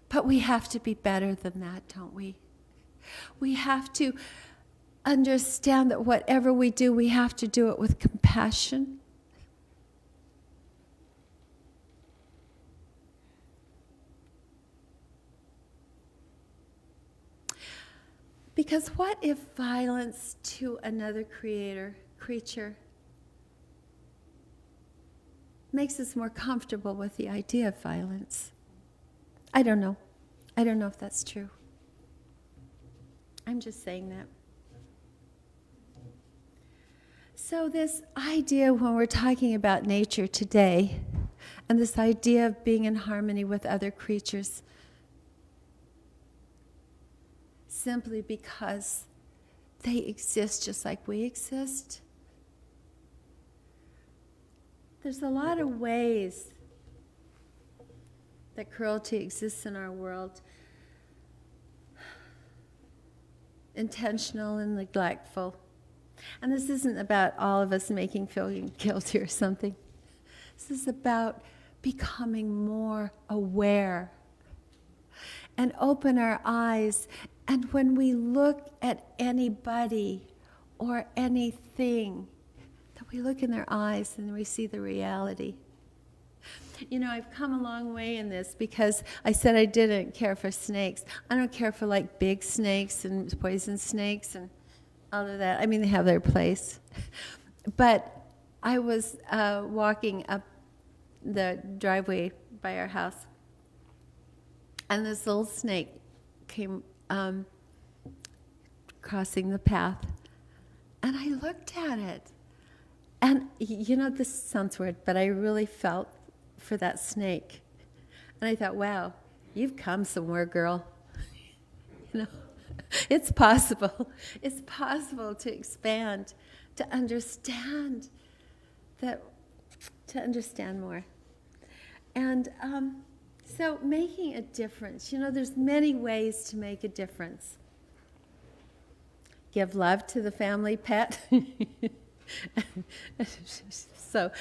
[SPEAKER 7] But we have to be better than that, don't we? We have to understand that whatever we do, we have to do it with compassion. Because what if violence to another creature makes us more comfortable with the idea of violence? I don't know. I don't know if that's true. I'm just saying that. So this idea when we're talking about nature today, and this idea of being in harmony with other creatures, simply because they exist just like we exist. There's a lot of ways that cruelty exists in our world. Intentional and neglectful. And this isn't about all of us feeling guilty or something. This is about becoming more aware and open our eyes. And when we look at anybody or anything, that we look in their eyes and we see the reality. I've come a long way in this because I said I didn't care for snakes. I don't care for like big snakes and poison snakes and all of that. I mean, they have their place. But I was walking up the driveway by our house, and this little snake came crossing the path, and I looked at it, and this sounds weird, but I really felt for that snake, and I thought, wow, you've come somewhere, girl. It's possible. It's possible to expand, to understand more, and so making a difference. There's many ways to make a difference. Give love to the family pet. So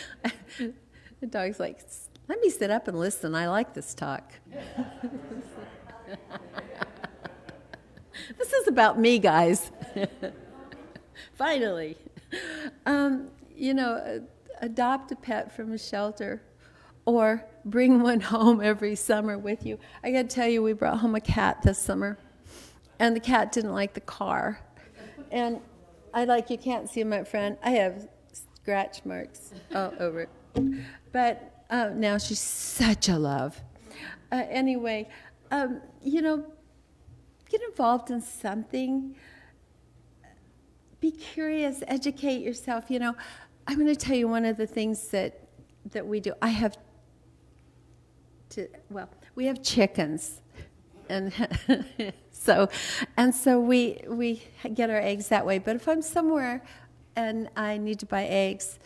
[SPEAKER 7] the dog's like, let me sit up and listen. I like this talk. This is about me, guys. Finally. Adopt a pet from a shelter or bring one home every summer with you. I got to tell you, we brought home a cat this summer, and the cat didn't like the car. And you can't see him up front. I have scratch marks all over it. But now she's such a love. Anyway, get involved in something. Be curious, educate yourself. I'm going to tell you one of the things that we do. We have chickens, and so we get our eggs that way. But if I'm somewhere and I need to buy eggs,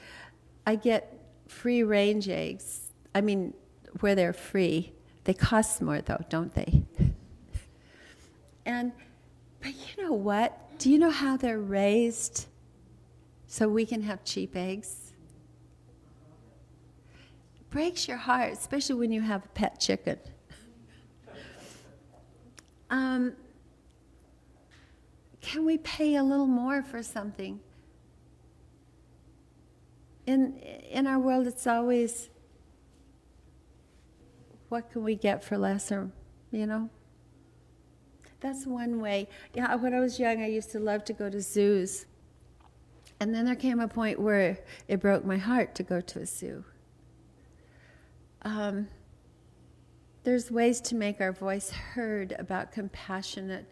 [SPEAKER 7] I get free range eggs. I mean, where they're free. They cost more though, don't they? But you know what? Do you know how they're raised so we can have cheap eggs? It breaks your heart, especially when you have a pet chicken. Can we pay a little more for something? In our world, it's always, what can we get for lesser, That's one way. Yeah, when I was young, I used to love to go to zoos. And then there came a point where it broke my heart to go to a zoo. There's ways to make our voice heard about compassionate.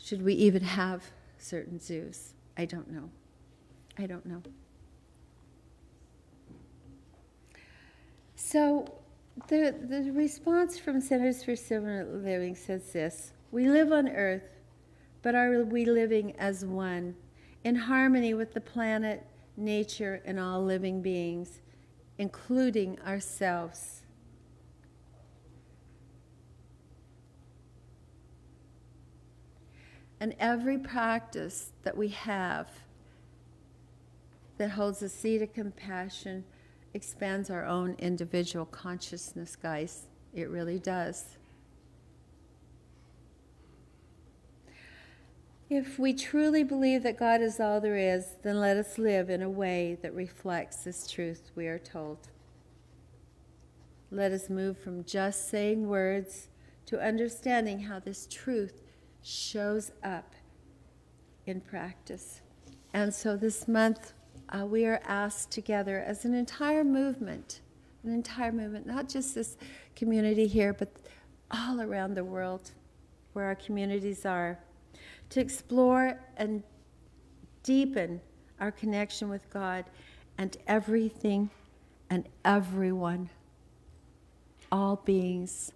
[SPEAKER 7] Should we even have certain zoos? I don't know. So the response from Centers for Civil Living says this: we live on Earth, but are we living as one, in harmony with the planet, nature, and all living beings, including ourselves? And every practice that we have that holds a seed of compassion expands our own individual consciousness, guys. It really does. If we truly believe that God is all there is, then let us live in a way that reflects this truth we are told. Let us move from just saying words to understanding how this truth shows up in practice. And so this month, we are asked together as an entire movement, not just this community here, but all around the world where our communities are, to explore and deepen our connection with God and everything and everyone, all beings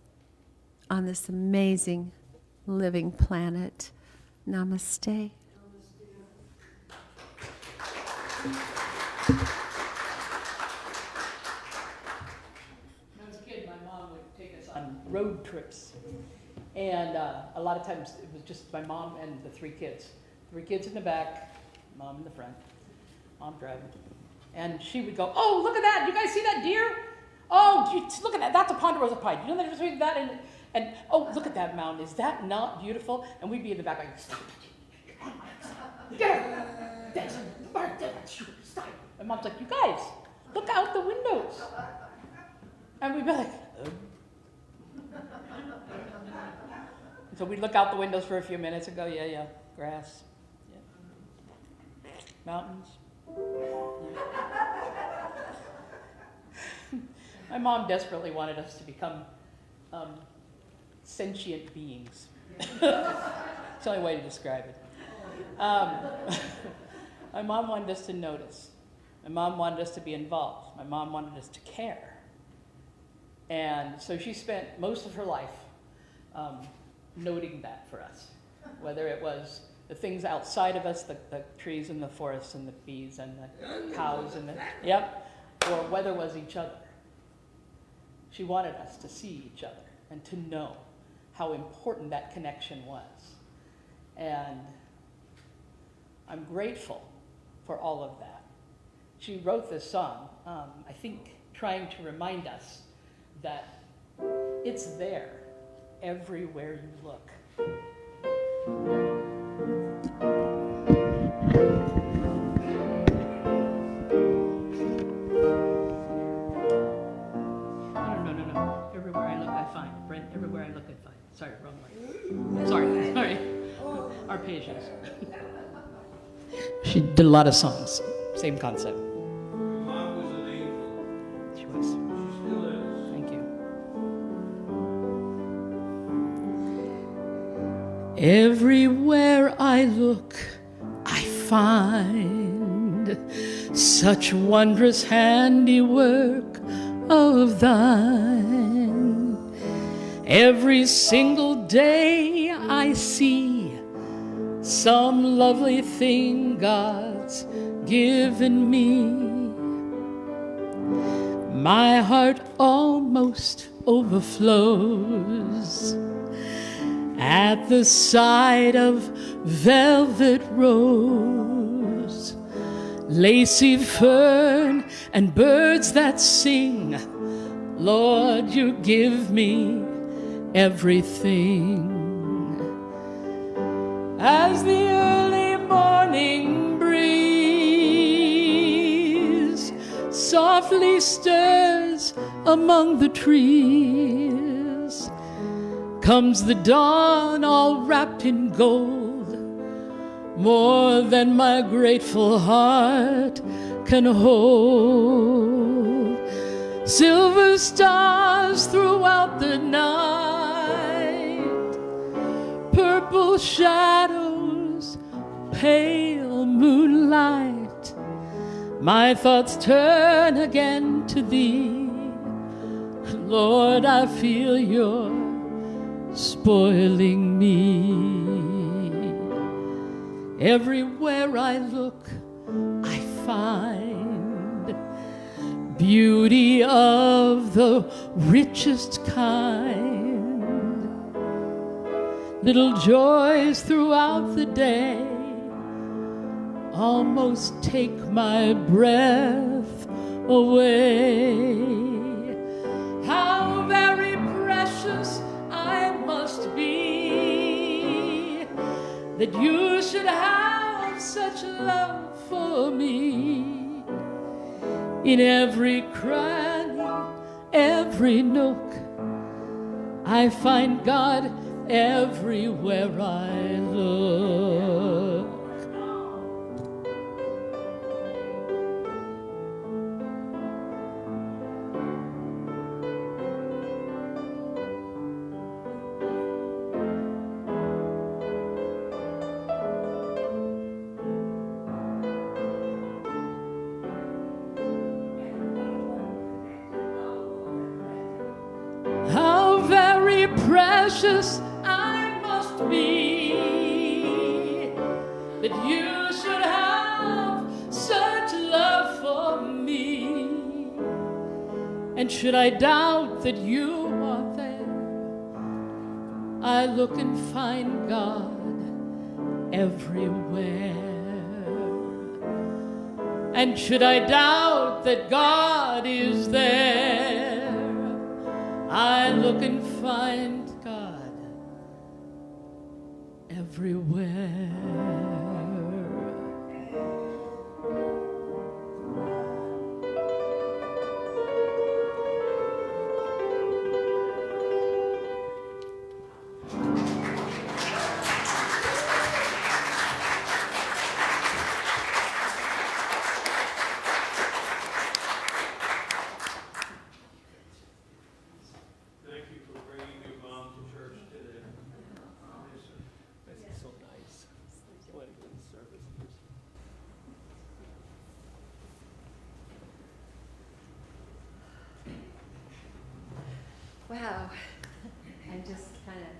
[SPEAKER 7] on this amazing living planet. Namaste.
[SPEAKER 4] When I was a kid, my mom would take us on road trips. And a lot of times it was just my mom and the 3 kids. 3 kids in the back, mom in the front, mom driving. And she would go, "Oh, look at that. You guys see that deer? Oh, look at that. That's a ponderosa pine. You know the difference between that and oh, look at that mountain. Is that not beautiful?" And we'd be in the back like, "Stop it. Get her. Stop." And mom's like, "You guys, look out the windows." And we'd be like, "Oh." So we'd look out the windows for a few minutes and go, yeah, grass, yeah, mountains. Yeah. My mom desperately wanted us to become sentient beings. It's the only way to describe it. My mom wanted us to notice. My mom wanted us to be involved. My mom wanted us to care. And so she spent most of her life noting that for us, whether it was the things outside of us, the trees and the forests and the bees and the cows and or whether it was each other. She wanted us to see each other and to know how important that connection was. And I'm grateful for all of that. She wrote this song, I think, trying to remind us that it's there everywhere you look. you're looking fine. Sorry, wrong way. Sorry. Arpeggios. She did a lot of songs. Same concept.
[SPEAKER 8] Mom was an angel.
[SPEAKER 4] She was.
[SPEAKER 8] She still is.
[SPEAKER 4] Thank you. Everywhere I look, I find such wondrous handiwork of thine. Every single day I see some lovely thing God's given me. My heart almost overflows at the sight of velvet rose, lacy fern, and birds that sing. Lord, you give me everything. As the early morning breeze softly stirs among the trees, comes the dawn all wrapped in gold, more than my grateful heart can hold. Silver stars throughout the night, purple shadows, pale moonlight. My thoughts turn again to thee. Lord, I feel you're spoiling me. Everywhere I look, I find beauty of the richest kind. Little joys throughout the day almost take my breath away. How very precious I must be that you should have such love for me. In every cranny, every nook, I find God everywhere I look. How very precious I must be that you should have such love for me. And should I doubt that you are there, I look and find God everywhere. And should I doubt that God is there, I look and find God everywhere.
[SPEAKER 8] Thank you for bringing your mom to church today.
[SPEAKER 1] That's so nice. What a good service.
[SPEAKER 7] Wow, I'm just kind of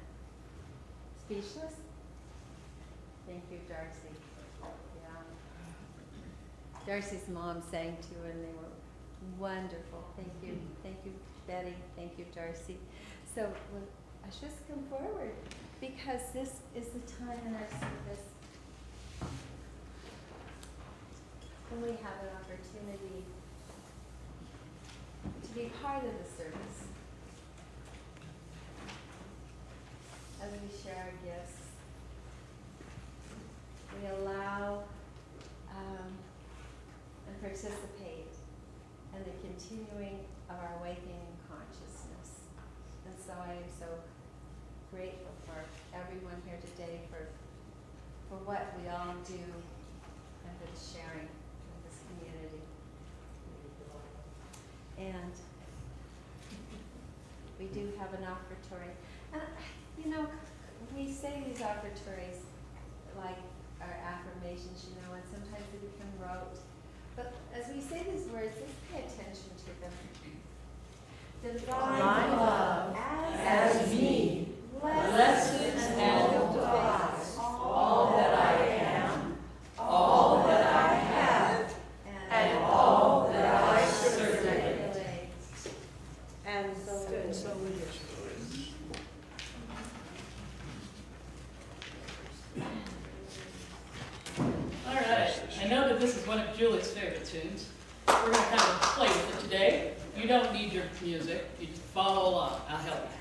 [SPEAKER 7] speechless. Thank you, Darcy. Yeah. Darcy's mom sang too, and they were wonderful. Thank you, Betty. Thank you, Darcy. So will ushers come forward, because this is the time in our service when we have an opportunity to be part of the service. As we share our gifts, we allow and participate in the continuing of our awakening consciousness. And so I am so for what we all do and for the sharing with this community. And we do have an offertory. And, you know, we say these offertories like our affirmations, you know, and sometimes they become rote. But as we say these words, let's pay attention to them. Divine love as me blesses and multiplies all that I am, all that I have, and all that I circulate.
[SPEAKER 6] And so it is.
[SPEAKER 4] All right, I know that this is one of Julie's favorite tunes. We're going to kind of play with it today. You don't need your music. You just follow along. I'll help you.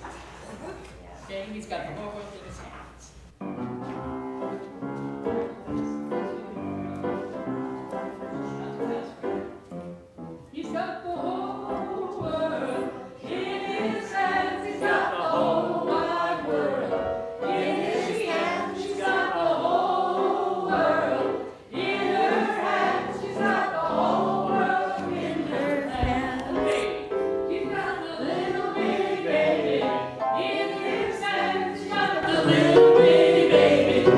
[SPEAKER 4] Okay, he's got the whole world in his hands. He's got the whole world in his hands. He's got the whole wide world in his hands. She's got the whole world in her hands. She's got the whole world in her hands. He's got the little bitty baby in his hands. She's got the little bitty baby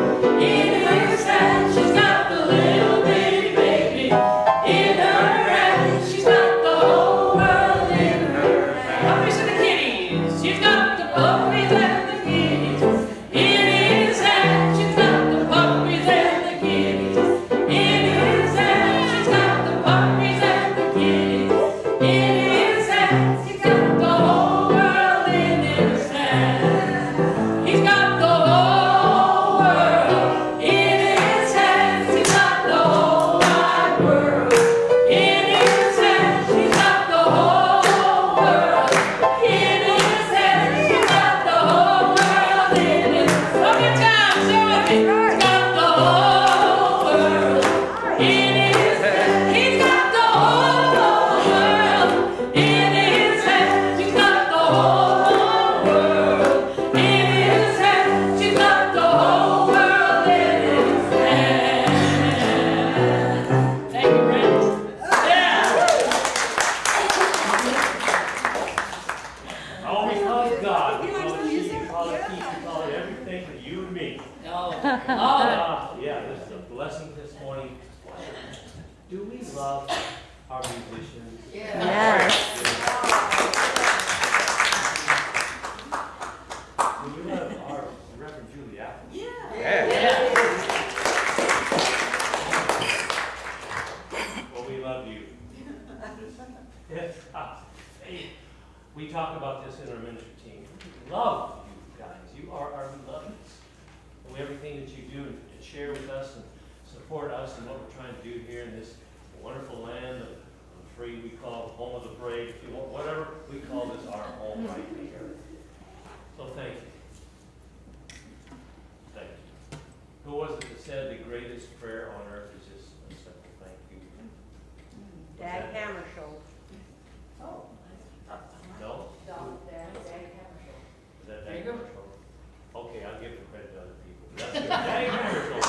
[SPEAKER 4] in his hands. She's got the little bitty baby in her hands. She's got the whole world in her hands. Puppies and the kitties. She's got the puppies and the kitties in his hands. She's got the puppies and the kitties in his hands. She's got the puppies and the kitties in his hands. He's got the whole world in his hands. He's got the whole world in his hands. He's got the whole wide world in his hands. He's got the whole world in his hands. He's got the whole world in his hands. One more time, say with me. He's got the whole world in his hands. He's got the whole world in his hands. He's got the whole world in his hands. She's got the whole world in his hands. Thank you, Brent. Yeah.
[SPEAKER 1] Oh, we call it God, we call it sheep, we call it peace, we call it everything but you and me.
[SPEAKER 4] All of it.
[SPEAKER 1] Yeah, this is a blessing this morning. Do we love our musicians?
[SPEAKER 6] Yes.
[SPEAKER 1] Do we love our Reverend Julie Apple?
[SPEAKER 4] Yeah.
[SPEAKER 1] Well, we love you. Yes. Hey, we talk about this in our ministry team. We love you guys. You are our beloveds. And everything that you do and share with us and support us and what we're trying to do here in this wonderful land of free, we call the home of the brave. If you want, whatever, we call this our home right here. So thank you. Thank you. Who was it that said the greatest prayer on earth is just a simple thank you?
[SPEAKER 6] Dag Hammarskjöld.
[SPEAKER 1] No? Is that
[SPEAKER 4] There you
[SPEAKER 1] Dag
[SPEAKER 4] go.
[SPEAKER 1] Hammarskjöld? Okay, I'll give the credit to other people. That's good. Dag Hammarskjöld.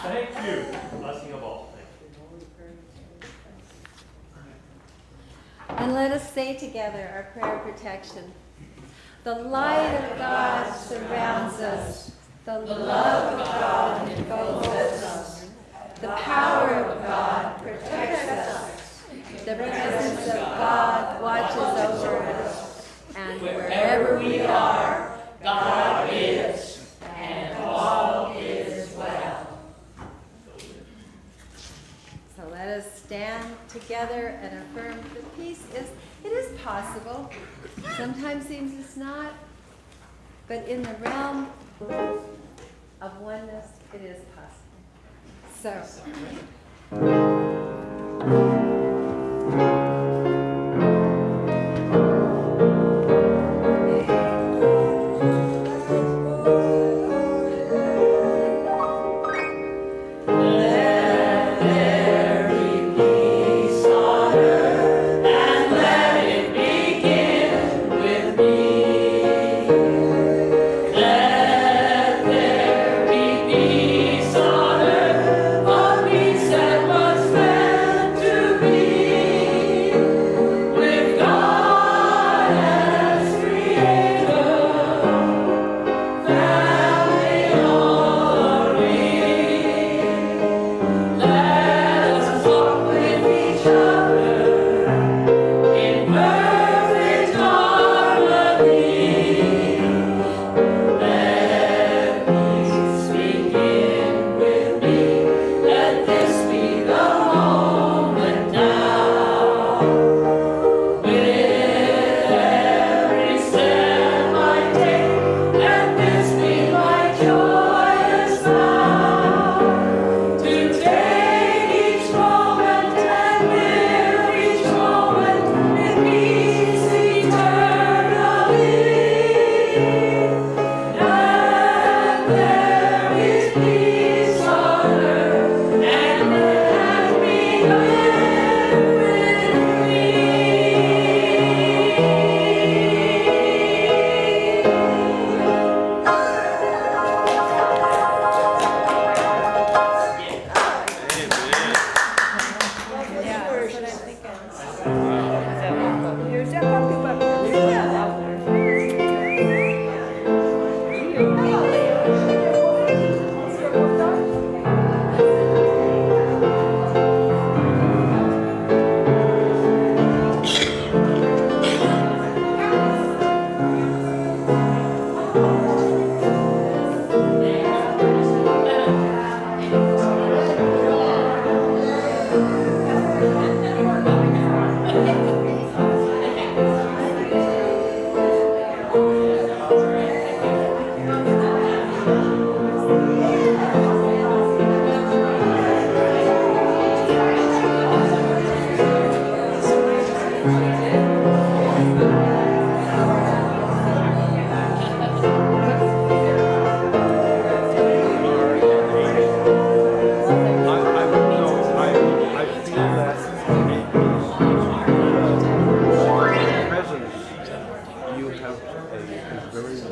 [SPEAKER 1] Thank you. Blessing of all. Thank you.
[SPEAKER 7] And let us say together our prayer of protection. The light of God surrounds us. The love of God enfolds us. The power of God protects us. The presence of God watches over us. And wherever we are, God is, and all is well. So let us stand together and affirm that peace is possible. Sometimes seems it's not, but in the realm of oneness, it is possible. So.
[SPEAKER 4] Let there be peace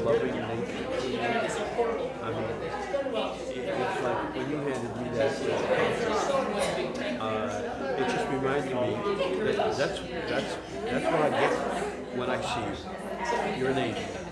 [SPEAKER 9] loving nature. I mean, it's like when you handed me that, it just reminded me that that's what I get when I see you. You're an angel.